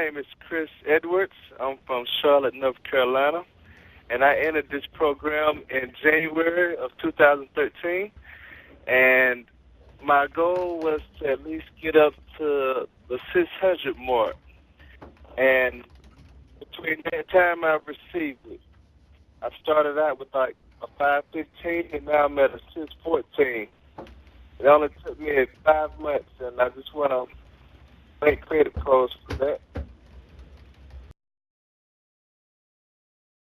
name is Chris Edwards. I'm from Charlotte, North Carolina, and I entered this program in January of 2013. And my goal was to at least get up to the 600 mark. And between that time, I received it. I started out with like a 515, and now I'm at a 614. It only took me 5 months, and I just want to thank Credit Pros for that.